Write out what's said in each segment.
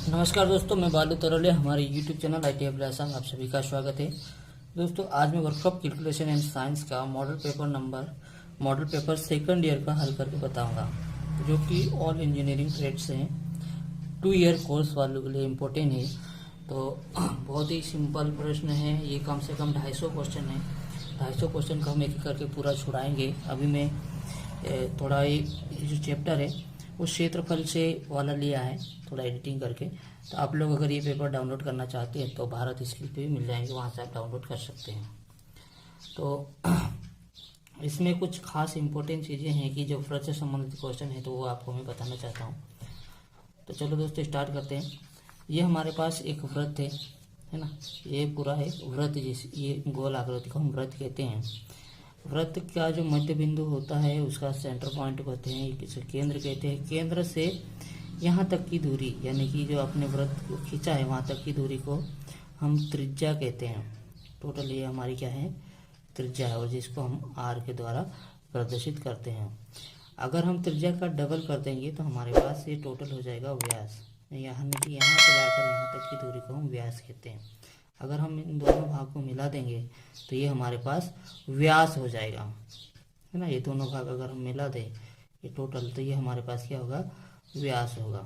नमस्कार दोस्तों, मैं बालू तरोलिया। हमारे YouTube चैनल IT अभिलाषा में आप सभी का स्वागत है। दोस्तों, आज मैं वर्कशॉप कैलकुलेशन एंड साइंस का मॉडल पेपर सेकंड ईयर का हल करके बताऊंगा, जो कि ऑल इंजीनियरिंग ट्रेड से हैं। 2 ईयर कोर्स वालों के लिए इम्पोर्टेंट है। तो बहुत ही सिंपल प्रश्न है ये, कम से कम 250 क्वेश्चन है। 250 क्वेश्चन का हम एक एक करके पूरा छुड़ाएंगे। अभी मैं थोड़ा ये जो चैप्टर है उस क्षेत्रफल से वाला लिया है, थोड़ा एडिटिंग करके। तो आप लोग अगर ये पेपर डाउनलोड करना चाहते हैं तो भारत स्किल पे भी मिल जाएंगे, वहाँ से आप डाउनलोड कर सकते हैं। तो इसमें कुछ खास इंपॉर्टेंट चीज़ें हैं कि जो वृत्त से संबंधित क्वेश्चन है तो वो आपको मैं बताना चाहता हूँ। तो चलो दोस्तों, स्टार्ट करते हैं। ये हमारे पास एक वृत्त है ना। ये पूरा है वृत्त, जैसे ये गोल आकृति को हम वृत्त कहते हैं। वृत्त का जो मध्य बिंदु होता है उसका सेंटर पॉइंट कहते हैं, इसे केंद्र कहते हैं। केंद्र से यहाँ तक की दूरी, यानी कि जो आपने वृत्त को खींचा है वहाँ तक की दूरी को हम त्रिज्या कहते हैं। टोटल ये हमारी क्या है, त्रिज्या है, और जिसको हम आर के द्वारा प्रदर्शित करते हैं। अगर हम त्रिज्या का डबल कर देंगे तो हमारे पास ये टोटल हो जाएगा व्यास। यानी कि यहाँ से लाकर यहाँ तक की दूरी को हम व्यास कहते हैं। अगर हम इन दोनों भाग को मिला देंगे तो ये हमारे पास व्यास हो जाएगा, है ना। ये दोनों भाग अगर हम मिला दें ये टोटल, तो ये हमारे पास क्या होगा, व्यास होगा।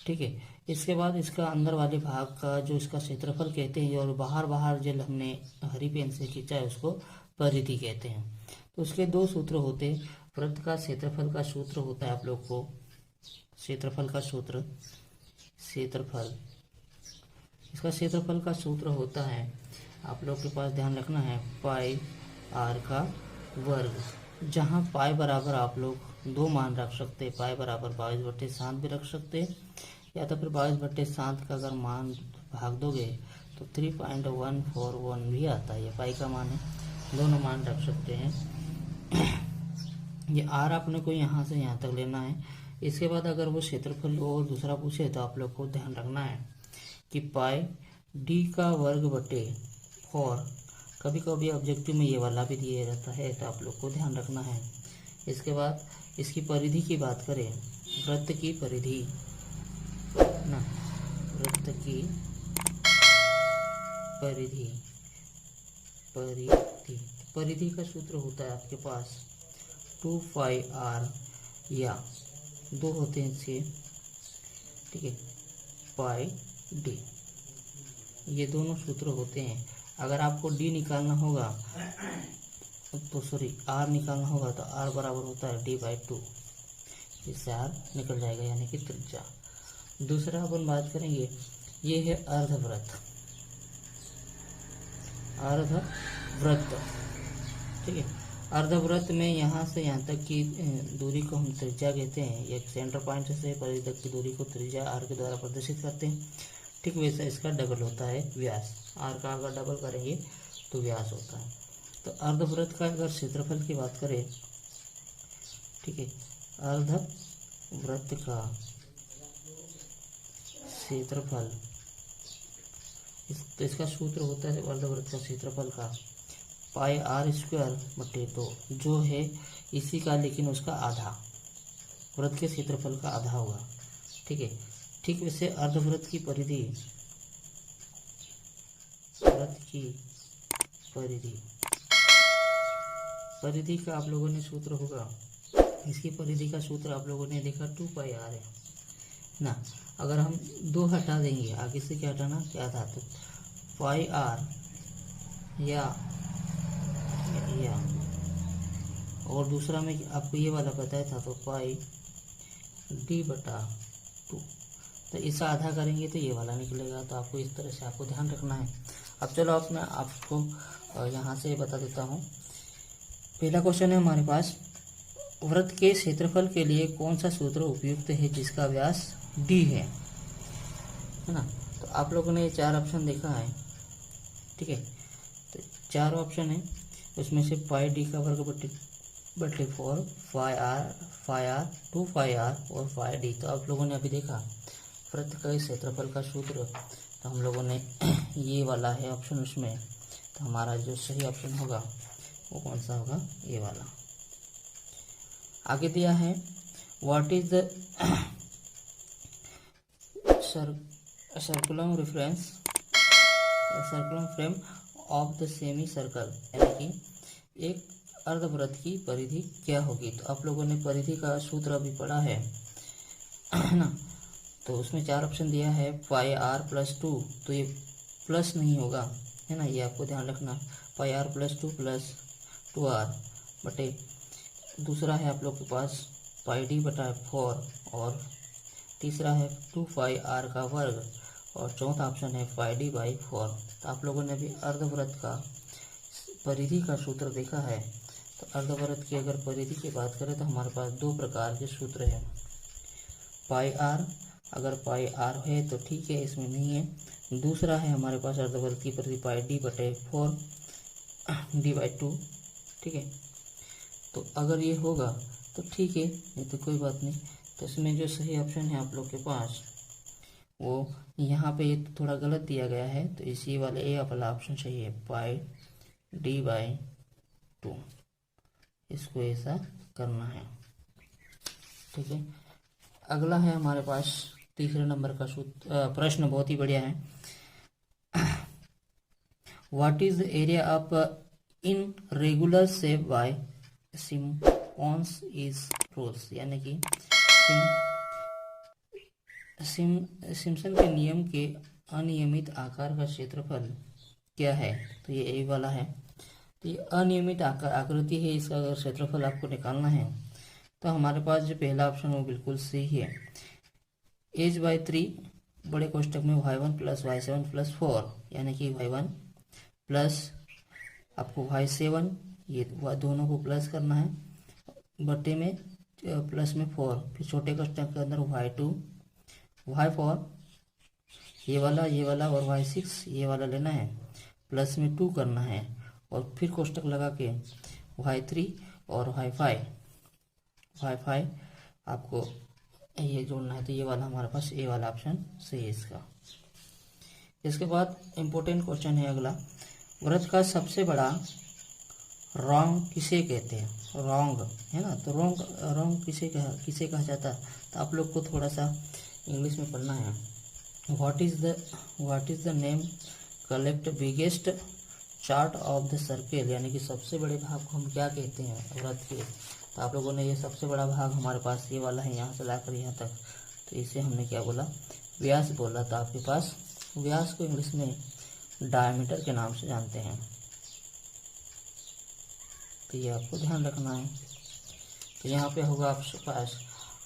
ठीक है। इसके बाद इसका अंदर वाले भाग का जो इसका क्षेत्रफल कहते हैं, और बाहर जो हमने हरी पेन से खींचा है उसको परिधि कहते हैं। तो उसके दो सूत्र होते हैं। वृत्त का क्षेत्रफल का सूत्र होता है, आप लोग को क्षेत्रफल का सूत्र, इसका क्षेत्रफल का सूत्र होता है, आप लोग के पास ध्यान रखना है, पाई आर का वर्ग। जहाँ पाई बराबर आप लोग दो मान रख सकते हैं, पाई बराबर 22/7 भी रख सकते हैं, या तो फिर 22/7 का अगर मान भाग दोगे तो 3.141 भी आता है। ये पाई का मान है, दोनों मान रख सकते हैं। ये आर अपने को यहाँ से यहाँ तक लेना है। इसके बाद अगर वो क्षेत्रफल और दूसरा पूछे तो आप लोग को ध्यान रखना है कि पाई डी का वर्ग बटे 4, कभी कभी ऑब्जेक्टिव में ये वाला भी दिया रहता है, तो आप लोग को ध्यान रखना है। इसके बाद इसकी परिधि की बात करें, वृत्त की परिधि ना, वृत्त की परिधि परिधि का सूत्र होता है आपके पास 2πr, या दो होते हैं इसके, ठीक है, पाई डी, ये दोनों सूत्र होते हैं। अगर आपको डी निकालना होगा तो आर निकालना होगा तो आर बराबर होता है d/2, इससे आर निकल जाएगा, यानी कि त्रिज्या। दूसरा अपन बात करेंगे, ये है अर्धवृत्त, ठीक है। अर्धवृत्त में यहाँ से यहाँ तक की दूरी को हम त्रिज्या कहते हैं। एक सेंटर पॉइंट से परिधि तक की दूरी को त्रिज्या आर के द्वारा प्रदर्शित करते हैं। ठीक वैसे इसका डबल होता है व्यास। आर का अगर डबल करेंगे तो व्यास होता है। तो अर्धवृत्त का अगर क्षेत्रफल की बात करें, ठीक है, अर्धवृत्त का क्षेत्रफल, तो इसका सूत्र होता है अर्धवृत्त का क्षेत्रफल का पाई आर स्क्वायर बटे 2, जो है इसी का लेकिन उसका आधा, वृत्त के क्षेत्रफल का आधा होगा। ठीक है। ठीक वैसे अर्धवृत्त की परिधि, परिधि का आप लोगों ने सूत्र होगा, इसकी परिधि का सूत्र आप लोगों ने देखा 2πr है ना। अगर हम 2 हटा देंगे, आगे से क्या हटाना, क्या था, तो पाई आर या और दूसरा में आपको ये वाला बताया था तो पाई d/2, तो इसे आधा करेंगे तो ये वाला निकलेगा। तो आपको इस तरह से आपको ध्यान रखना है। अब चलो मैं आपको यहाँ से बता देता हूँ। पहला क्वेश्चन है हमारे पास, वृत्त के क्षेत्रफल के लिए कौन सा सूत्र उपयुक्त है जिसका व्यास d है ना। तो आप लोगों ने ये 4 ऑप्शन देखा है, ठीक है। तो 4 ऑप्शन है, उसमें से पाई डी का वर्ग बटे 4, फाई आर 2πr और फाई डी। तो आप लोगों ने अभी देखा वृत्त का क्षेत्रफल का सूत्र, तो हम लोगों ने ये वाला है ऑप्शन उसमें। तो हमारा जो सही ऑप्शन होगा वो कौन सा होगा, ये वाला। आगे दिया है, what is the सर्कुलम reference सर्कुलम frame of the semi circle, यानी कि एक अर्धवृत्त की परिधि क्या होगी। तो आप लोगों ने परिधि का सूत्र अभी पढ़ा है ना। तो उसमें 4 ऑप्शन दिया है, पाई आर प्लस 2, तो ये प्लस नहीं होगा, है ना, ये आपको ध्यान रखना। पाई आर प्लस 2 प्लस 2r बटे, दूसरा है आप लोग के पास पाई डी बटा 4, और तीसरा है 2 पाई आर का वर्ग, और चौथा ऑप्शन है पाई डी बाई 4। तो आप लोगों ने भी अर्धवृत्त का परिधि का सूत्र देखा है। तो अर्धवृत्त की अगर परिधि की बात करें तो हमारे पास 2 प्रकार के सूत्र हैं। पाई आर, अगर पाई आर है तो ठीक है, इसमें नहीं है। दूसरा है हमारे पास अर्धवृत्त की परिधि पाई डी बटे 4 डी बाई 2, ठीक है। तो अगर ये होगा तो ठीक है, नहीं तो कोई बात नहीं। तो इसमें जो सही ऑप्शन है आप लोग के पास, वो यहाँ पे ये थोड़ा गलत दिया गया है, तो इसी वाले ए वाला ऑप्शन सही है, पाई डी बाई 2, इसको ऐसा करना है, ठीक है। अगला है हमारे पास तीसरे नंबर का प्रश्न, बहुत ही बढ़िया है। What is the area of in regular shape by Simpson's is rules, यानी कि सिम्पसन के नियम के अनियमित आकार का क्षेत्रफल क्या है। तो ये ए वाला है। तो ये अनियमित आकृति है, इसका अगर क्षेत्रफल आपको निकालना है तो हमारे पास जो पहला ऑप्शन वो बिल्कुल सही है। एज बाई 3 बड़े कोष्टक में y1 प्लस y7 प्लस 4, यानी कि y1 प्लस आपको y7, ये दोनों को प्लस करना है, बटे में प्लस में 4, फिर छोटे कोष्टक के अंदर y2 y4 ये वाला और y6 ये वाला लेना है, प्लस में 2 करना है, और फिर कोष्टक लगा के y3 और y5 आपको ये जोड़ना है। तो ये वाला हमारे पास ए वाला ऑप्शन सही है इसका। इसके बाद इम्पोर्टेंट क्वेश्चन है अगला, वृत्त का सबसे बड़ा रॉन्ग किसे कहते हैं। रॉन्ग है ना, तो रॉन्ग किसे कहा जाता है। तो आप लोग को थोड़ा सा इंग्लिश में पढ़ना है। What is the name collect biggest chart of the circle, यानी कि सबसे बड़े भाग को हम क्या कहते हैं वृत्त के। तो आप लोगों ने ये सबसे बड़ा भाग हमारे पास ये वाला है, यहाँ से लाकर यहाँ तक, तो इसे हमने क्या बोला, व्यास बोला। तो आपके पास व्यास को इंग्लिश में डायमीटर के नाम से जानते हैं, तो ये आपको ध्यान रखना है। तो यहाँ पे होगा आपके पास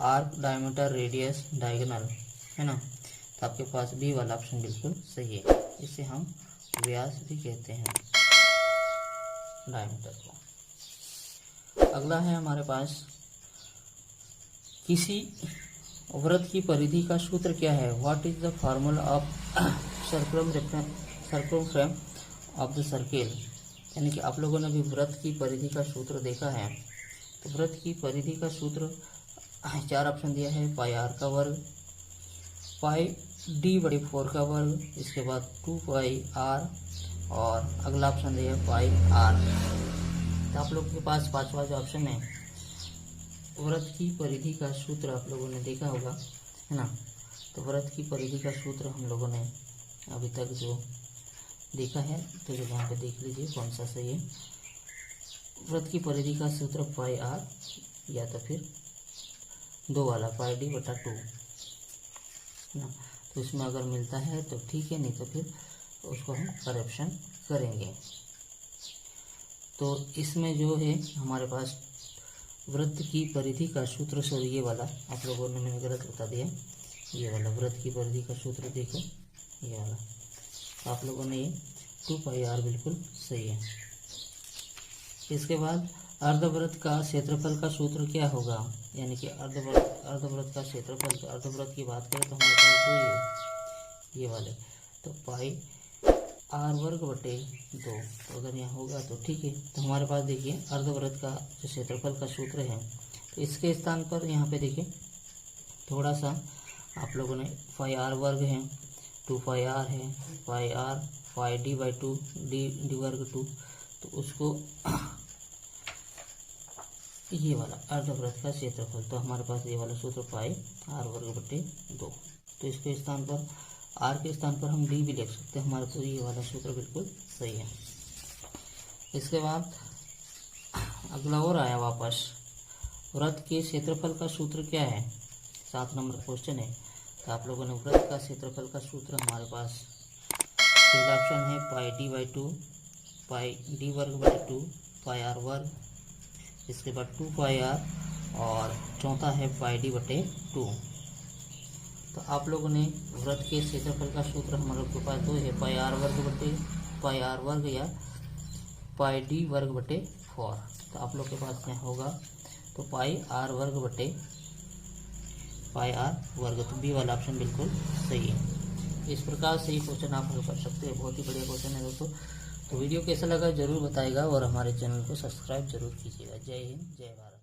आर्क, डायमीटर, रेडियस, डायगोनल, है ना। तो आपके पास बी वाला ऑप्शन बिल्कुल सही है, इसे हम व्यास भी कहते हैं डायमीटर को। अगला है हमारे पास, किसी वृत्त की परिधि का सूत्र क्या है। What is the formula of सर्कुलम frame of the circle, यानी कि आप लोगों ने भी वृत्त की परिधि का सूत्र देखा है। तो वृत्त की परिधि का सूत्र 4 ऑप्शन दिया है, पाई आर का वर्ग, पाई डी बड़ी 4 का वर्ग, इसके बाद 2 पाई आर, और अगला ऑप्शन दिया है पाई आर। तो आप लोगों के पास पांचवा जो ऑप्शन है, वृत्त की परिधि का सूत्र आप लोगों ने देखा होगा, है ना। तो वृत्त की परिधि का सूत्र हम लोगों ने अभी तक जो देखा है, तो जो यहाँ पे देख लीजिए कौन सा सही है। वृत्त की परिधि का सूत्र पाई आर, या तो फिर 2 वाला पाई डी बटा 2 ना। तो इसमें अगर मिलता है तो ठीक है, नहीं तो फिर उसको हम करेक्शन करेंगे। तो इसमें जो है हमारे पास वृत्त की परिधि का सूत्र, सॉरी ये वाला आप लोगों ने मैंने गलत बता दिया, ये वाला वृत्त की परिधि का सूत्र देखो, ये वाला। तो आप लोगों ने ये 2 पाई आर बिल्कुल सही है। इसके बाद अर्धवृत्त का क्षेत्रफल का सूत्र क्या होगा, यानी कि अर्धवृत्त का क्षेत्रफल, तो अर्धवृत्त की बात करें तो हमारे पास तो ये वाले, तो पाई आर वर्ग बटे 2। तो अगर यहाँ होगा तो ठीक है। तो हमारे पास देखिए अर्धवृत्त का जो क्षेत्रफल का सूत्र है, तो इसके स्थान पर यहाँ पे देखिए थोड़ा सा आप लोगों ने पाई आर वर्ग है, 2 पाई आर है, pi r, pi d by 2, d वर्ग 2, तो उसको ये वाला अर्धवृत्त का क्षेत्रफल, तो हमारे पास ये वाला सूत्र पाई आर वर्ग बटे 2। तो इसके स्थान पर आर के स्थान पर हम डी भी लिख सकते हैं, हमारा तो ये वाला सूत्र बिल्कुल सही है। इसके बाद अगला और आया वापस, वृत्त के क्षेत्रफल का सूत्र क्या है, 7 नंबर क्वेश्चन है। तो आप लोगों ने वृत्त का क्षेत्रफल का सूत्र हमारे पास पहला ऑप्शन है पाई डी बाई 2, पाई डी वर्ग बटे 2, पाई आर वर्ग, इसके बाद 2 पाई आर, और चौथा है पाई डी बटे 2। तो आप लोगों ने वृत्त के क्षेत्रफल का सूत्र हमारे लोग के पास दो है, पाई आर वर्ग बटे पाई आर वर्ग या पाई डी वर्ग बटे 4। तो आप लोग के पास में होगा तो पाई आर वर्ग बटे पाई आर वर्ग, तो बी वाला ऑप्शन बिल्कुल सही है। इस प्रकार से ये क्वेश्चन आप हल कर सकते हैं, बहुत ही बढ़िया क्वेश्चन है दोस्तों। तो वीडियो कैसा लगा जरूर बताइएगा और हमारे चैनल को सब्सक्राइब जरूर कीजिएगा। जय हिंद, जय भारत।